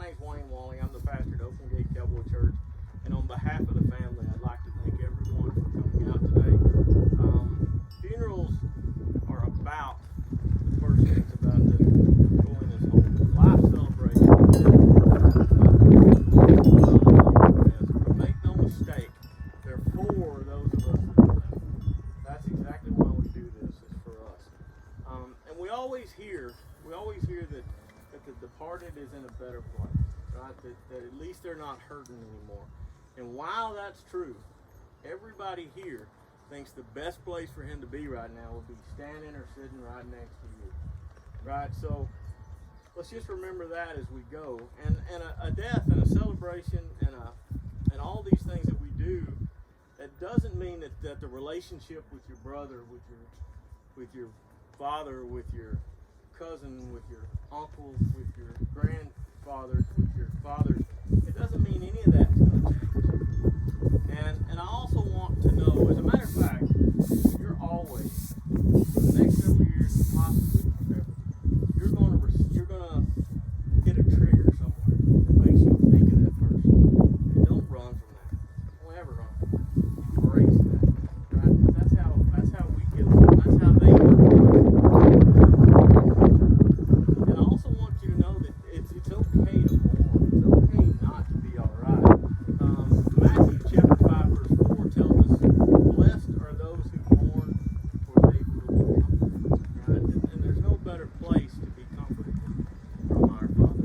name's Wayne Wally. I'm the pastor at Open Gate Cowboy Church. And on behalf of the family, I'd like to thank everyone for coming out today. Funerals are about the person that's about to go in this whole life celebration. But make no mistake, they're for those of us that live. That's exactly why we do this, is for us. And we always hear that the departed is in a better place, right? That at least they're not hurting anymore. And while that's true, everybody here thinks the best place for him to be right now would be standing or sitting right next to you, right? So let's just remember that as we go. And a death and a celebration and all these things that we do, that doesn't mean that the relationship with your brother, with your father, with your cousin, with your uncle, with your grandfather, with your father, it doesn't mean any of that's going to change. And I also want to know, as a matter of fact, you're always, for the next several years, possibly forever, you're going to hit a trigger somewhere that makes you think of that person. And don't run from that. Don't ever run from that. Embrace that, right? Because that's how we get along. That's how they get along. And I also want you to know that it's okay to mourn. It's okay not to be all right. Matthew chapter 5 verse 4 tells us, blessed are those who mourn, for they will be comforted. Right? And there's no better place to be comforted from our Father.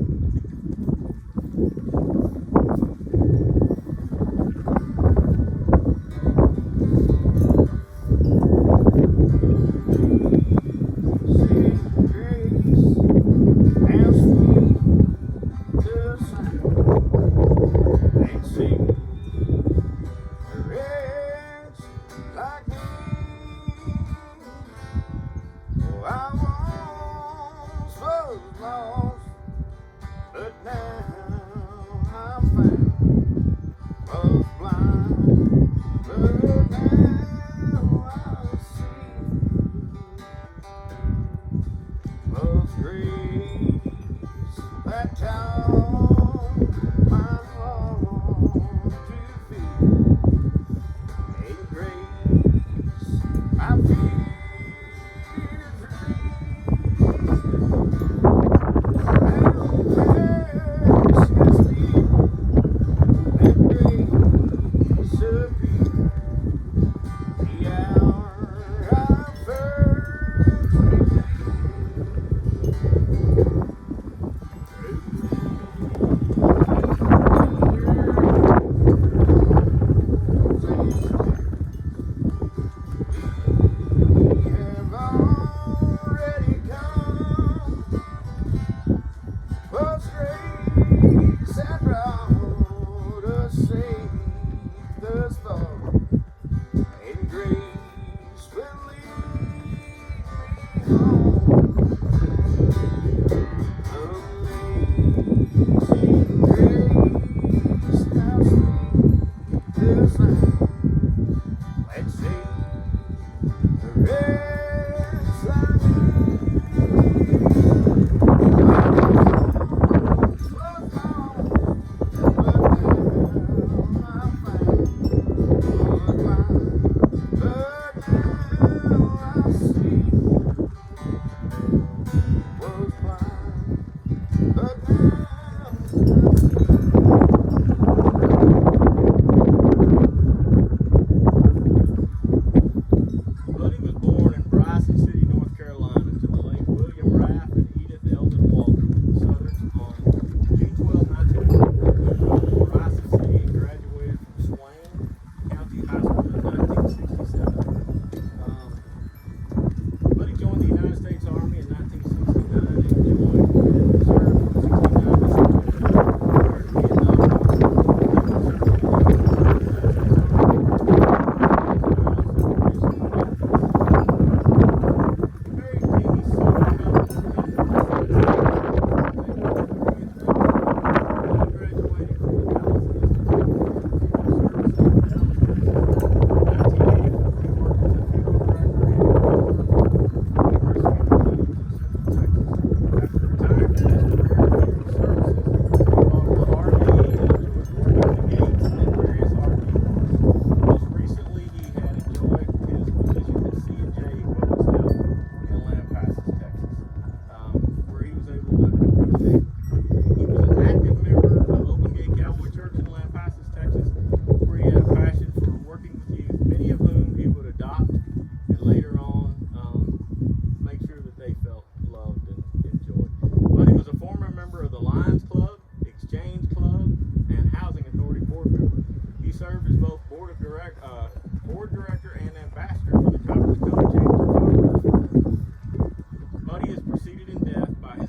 Buddy was born board director and ambassador for the Copper's Cone Chamber. Buddy is preceded in death by his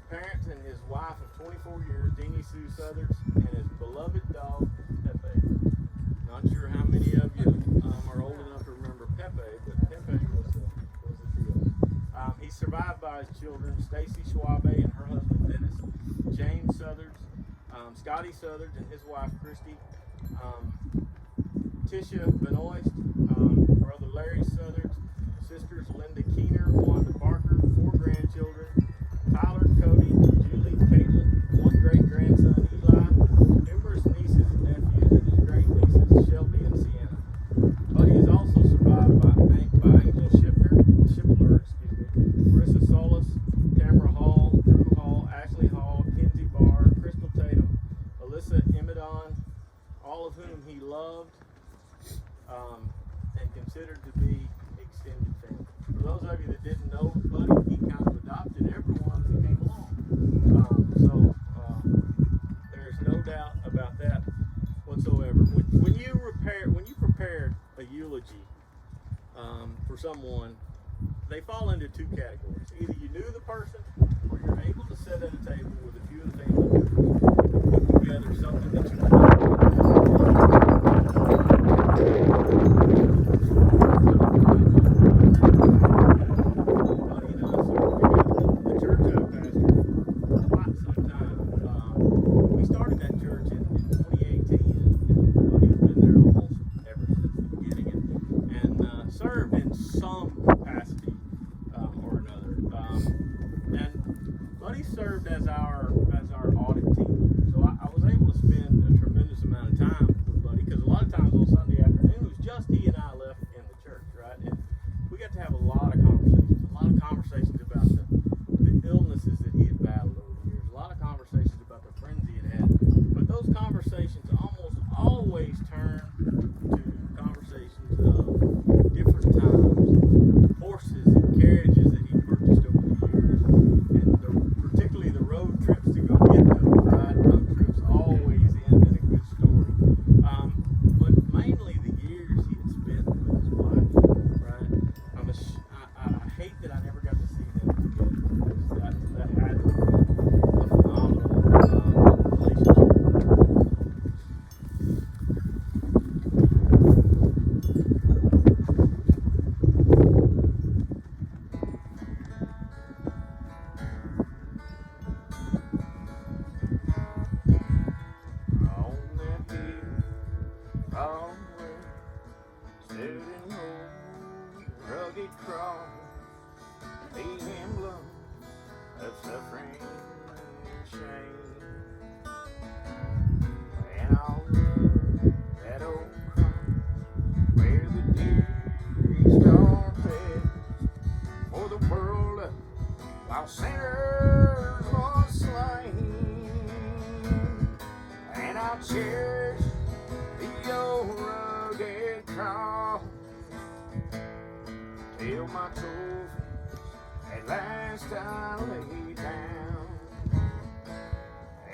parents and his wife of 24 years, Deanie Sue Southards, and his beloved dog, Pepe. Not sure how many of you are old enough to remember Pepe, but Pepe was a deal. He's survived by his children, Stacy Schwabe and her husband, Dennis, James Southards, Scotty Southards and his wife, Christy, Tisha Benoist, brother Larry Southards, sisters Linda Keener, Wanda Barker, 4 grandchildren, Tyler, Cody, Julie, Caitlin, 1 great-grandson, Eli, numerous nieces and nephews, and his great-nieces, Shelby and Sienna. Buddy is also survived by Angel Shipler, Marissa Solis, Tamara Hall, Drew Hall, Ashley Hall, Kinsey Barr, Crystal Tatum, Alyssa Emidon, all of whom he loved and considered to be extended family. For those of you that didn't know Buddy, he kind of adopted everyone as he came along. So there's no doubt about that whatsoever. When you prepare a eulogy for someone, they fall into 2 categories. Either you knew the person, or you're able to sit at a table with a few of the family members, put together something that you served as our audit team. So I was able to spend a tremendous amount of time with Buddy, because a lot of times on Sunday afternoon it was just he and I left in the church, right? And we got to have a lot of conversations about the illnesses that he had battled over the years, a lot of conversations about the friends he had had. But those conversations almost always turn to conversations of different times, horses and carriages that he purchased over the years, and particularly the road trips to go get them, right? Road trips always end in a good story. But mainly the years he had spent with his wife, right? I hate that I never got to see them together, because that had to be a phenomenal relationship. Rugged cross, the emblem of suffering and shame, and all that old cross where the dearest are fed for the world while sinners was slain, and I'll cherish the old rugged cross till my trophies at last I lay down,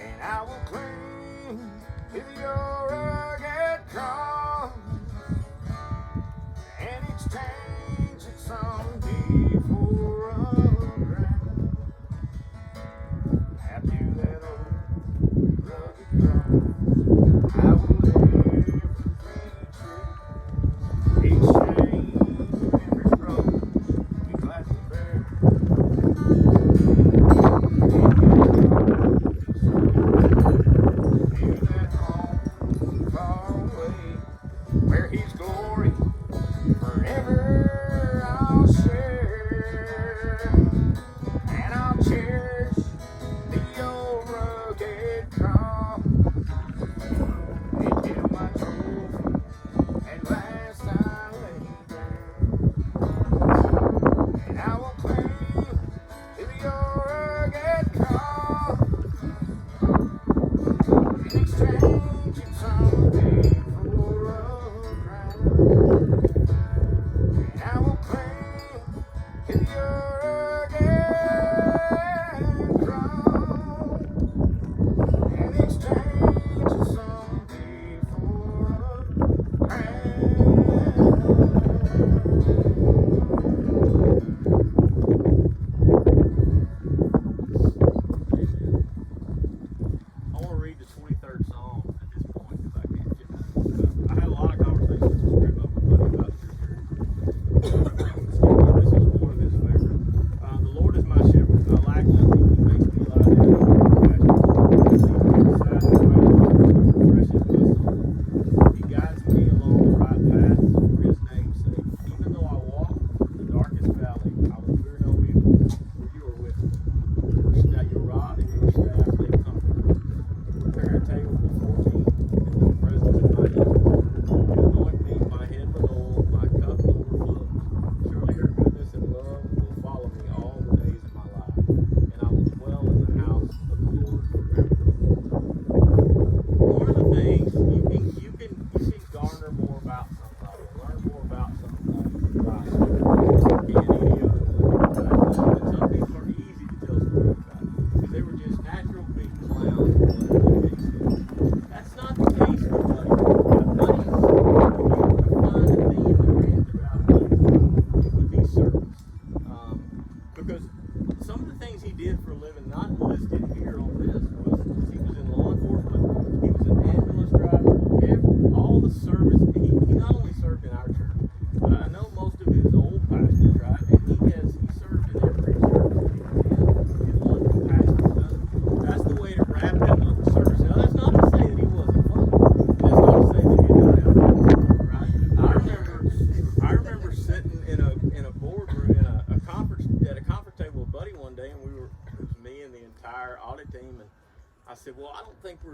and I will cling to your rugged cross and exchange it someday for a crown. After that old rugged cross, I will never be true. Each shame where his glory forever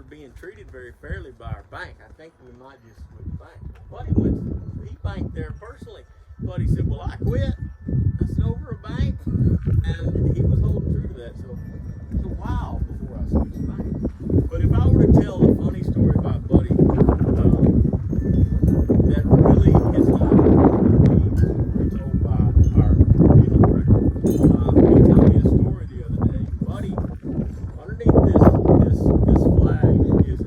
were being treated very fairly by our bank. I think we might just switch banks. He banked there personally. Buddy said, well, I quit. I said, over a bank? And he was holding true to that. So it was a while before I switched banks. But if I were to tell a funny story about Buddy, that really his life would be told by our funeral director. He told me a story the other day. Buddy, underneath this flag is a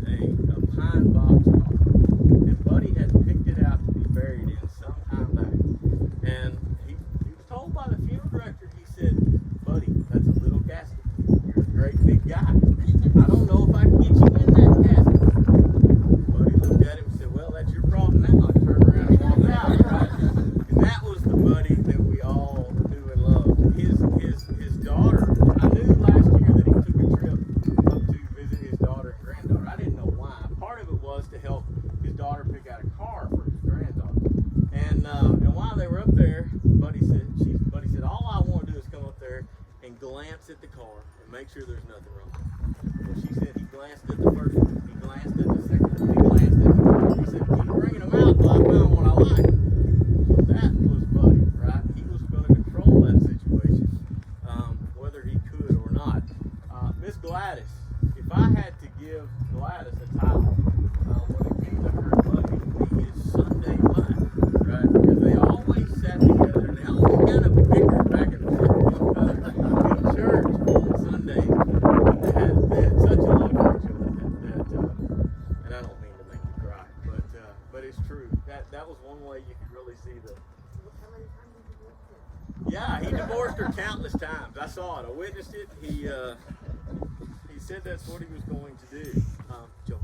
pine box coffin, and Buddy had picked it out to be buried in some time back. And he was told by the funeral director, he said, Buddy, that's a little casket. You're a great big guy. I don't know if I can get you in that casket. Buddy looked at him and said, well, that's your problem now. And turned around and walked out. Right? And that was the Buddy that we all knew and loved. His daughter, I knew last year that he took a trip up to visit his daughter and granddaughter. I didn't know why. Part of it was to help his daughter pick out a car for his granddaughter. And while they were up there, Buddy said, all I want to do is come up there and glance at the car and make sure there's nothing wrong. Well, she said he glanced at the first one, he glanced at the second one, he glanced at the third one. He said, keep bringing them out till I found what I like. So that was Buddy, right? He was going to control that situation, whether he could or not. Miss Gladys, if I had to give Gladys a title, when it came to her and Buddy, it would be his Sunday wife, right? Because they always sat together and they always kind of bickered back and forth in church on Sundays. But they had such a love for each other that and I don't mean to make you cry, but it's true. That was one way you could really see the. Yeah, he divorced her countless times. I saw it. I witnessed it. He said that's what he was going to do. Joe.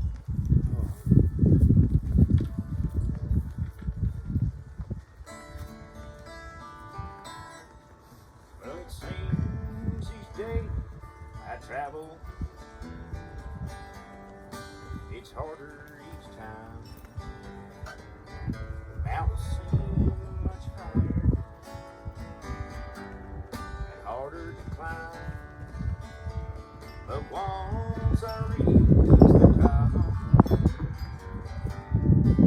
Well, it seems each day I travel, it's harder each time. The mountains seem much higher and harder to climb. But once I reach the top,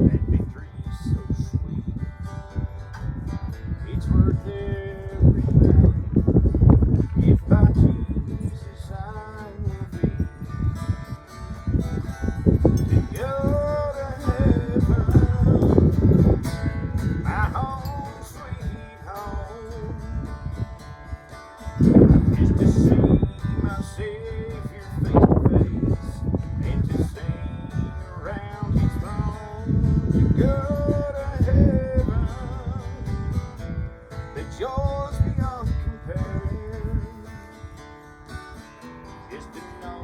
that victory's so sweet. It's worth every valley, if by Jesus I will be. To go to heaven, my home, sweet home, is to see my Savior face to face, and to sing around His throne. To go to heaven, the joys beyond compare. Just to know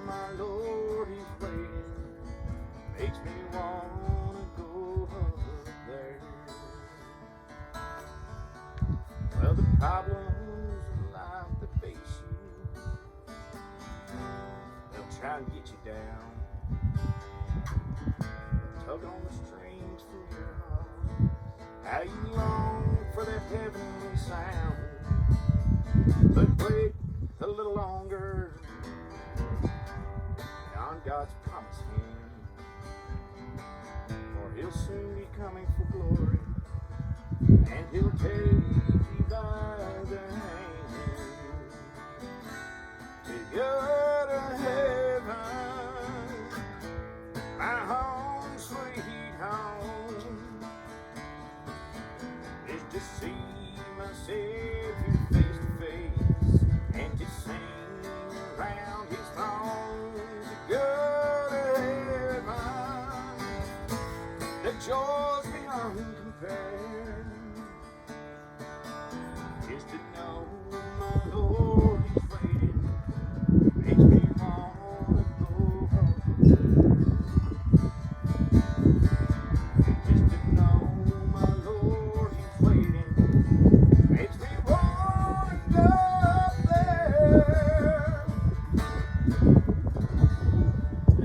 my Lord is waiting makes me wanna go up there. Well, the problems of life that face you, they'll try to get you down, tug on the strings from your heart. How you long for that heavenly sound, but wait a little longer, on God's promised hand, for He'll soon be coming for glory, and He'll take you by the hand. To go to heaven, my home, sweet home, is to see my Savior face to face, and to sing around His throne. To go to heaven, the joys beyond compare, is to know my Lord is waiting, makes me wanna go home. Just to know my Lord is waiting makes me wanna go up there.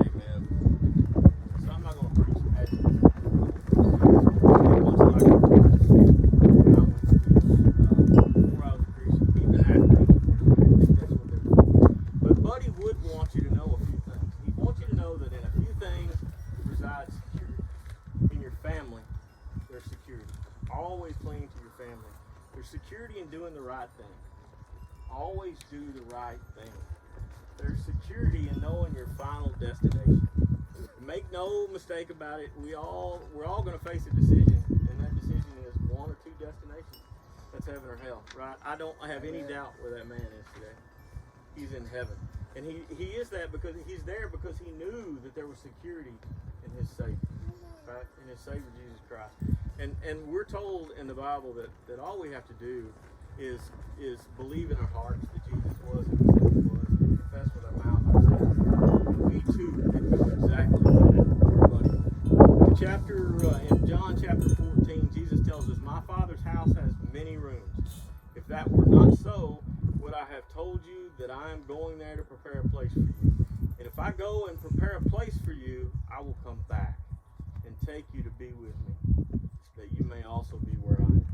Amen. So I'm not going to preach. Once like There's security in doing the right thing. Always do the right thing. There's security in knowing your final destination. Make no mistake about it. We're all going to face a decision, and that decision is one or two destinations. That's heaven or hell, right? I don't have any doubt where that man is today. He's in heaven, and he is that because he's there because he knew that there was security in his Savior, right? In his Savior Jesus Christ. And we're told in the Bible that all we have to do is believe in our hearts that Jesus was who he said he was, and confess with our mouth our sins. We too can do exactly that, everybody. In John chapter 14, Jesus tells us, "My Father's house has many rooms. If that were not so, would I have told you that I am going there to prepare a place for you? And if I go and prepare a place for you, I will come back and take you to be with me, that you may also be where I am."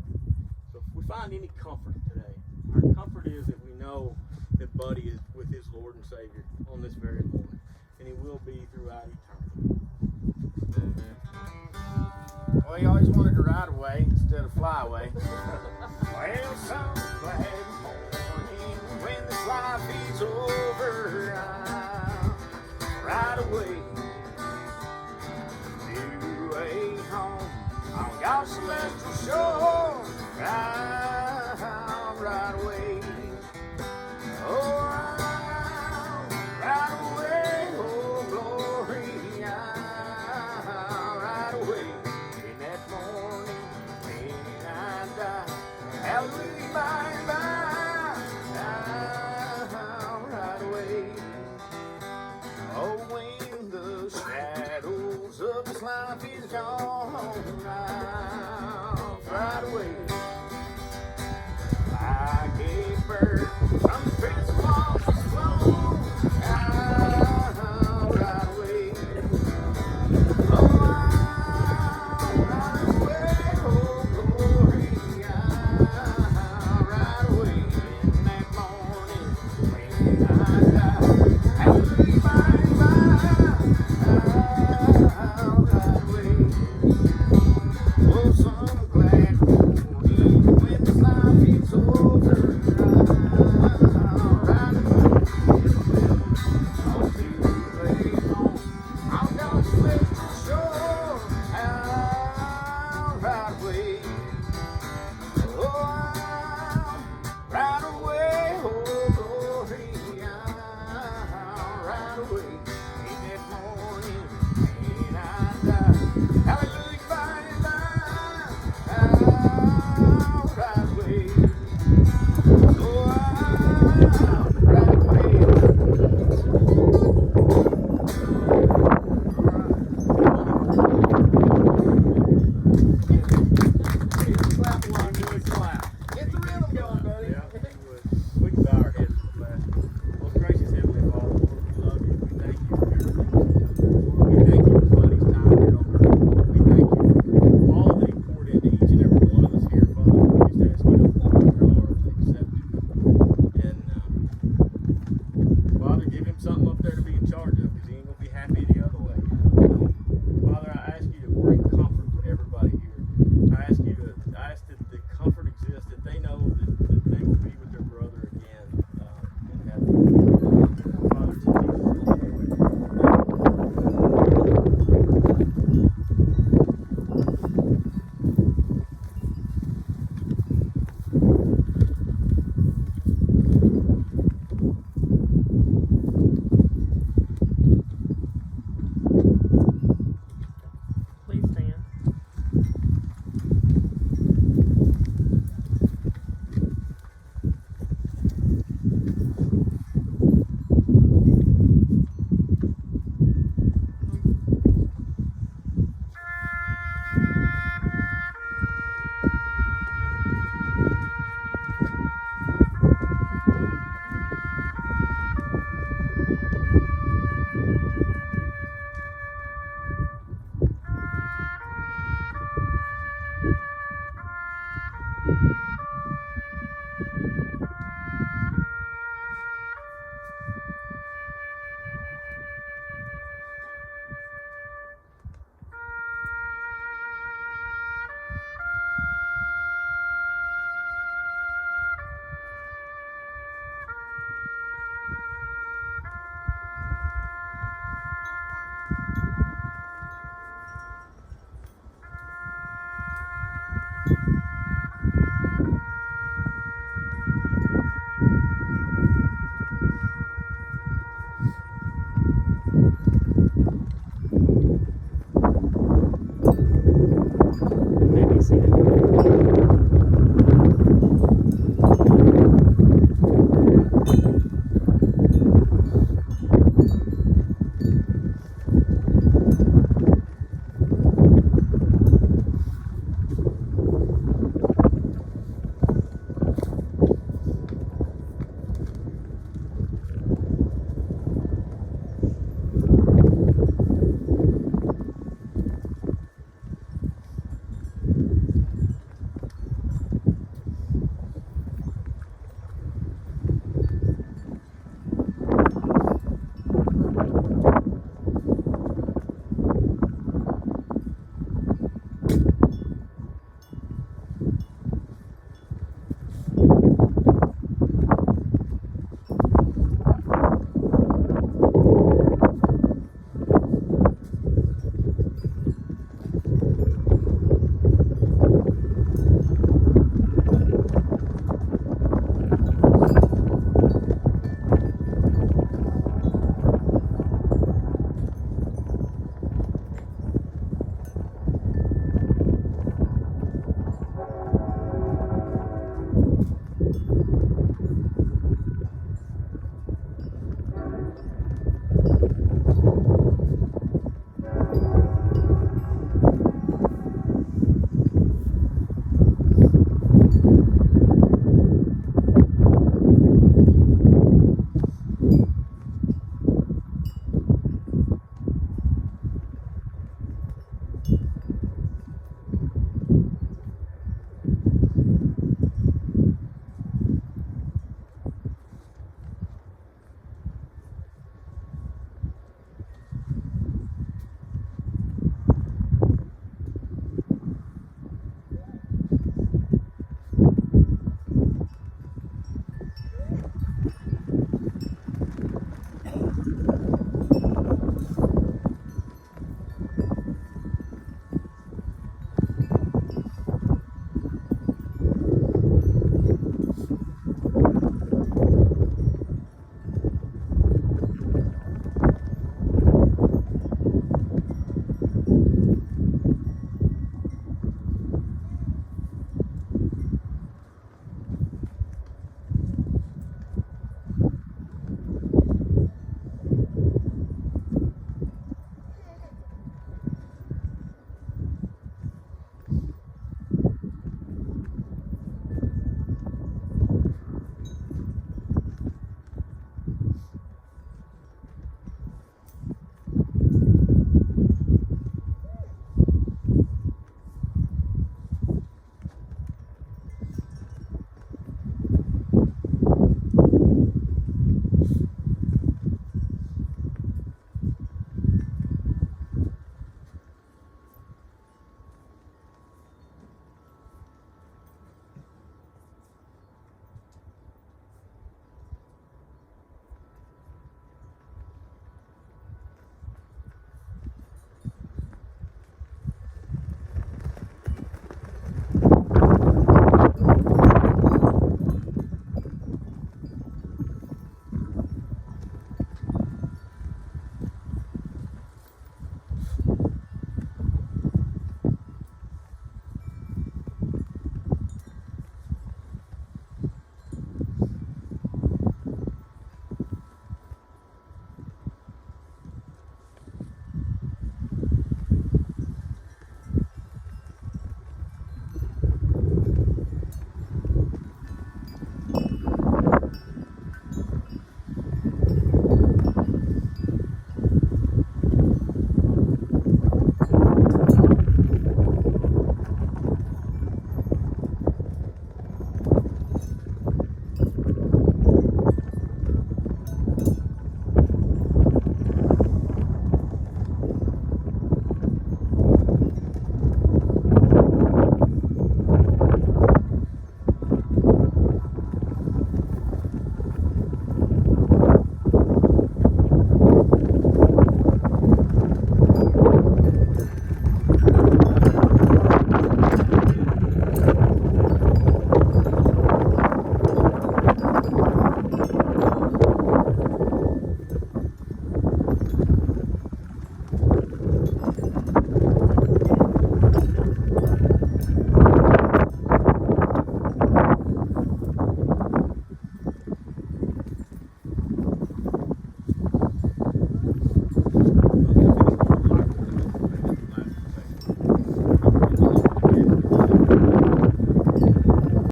So if we find any comfort today, our comfort is that we know that Buddy is with his Lord and Savior on this very moment, and he will be throughout eternity. Well, he always wanted to ride away instead of fly away. Well, some glad morning when this life is over, I'll ride away to a home on God's celestial shore. I'll ride away. Oh, I'll ride away. Oh, glory. I'll ride away in that morning when I die. Hallelujah, by and by. I'll ride away. Oh, when the shadows of this life is gone, I'll ride away like a bird from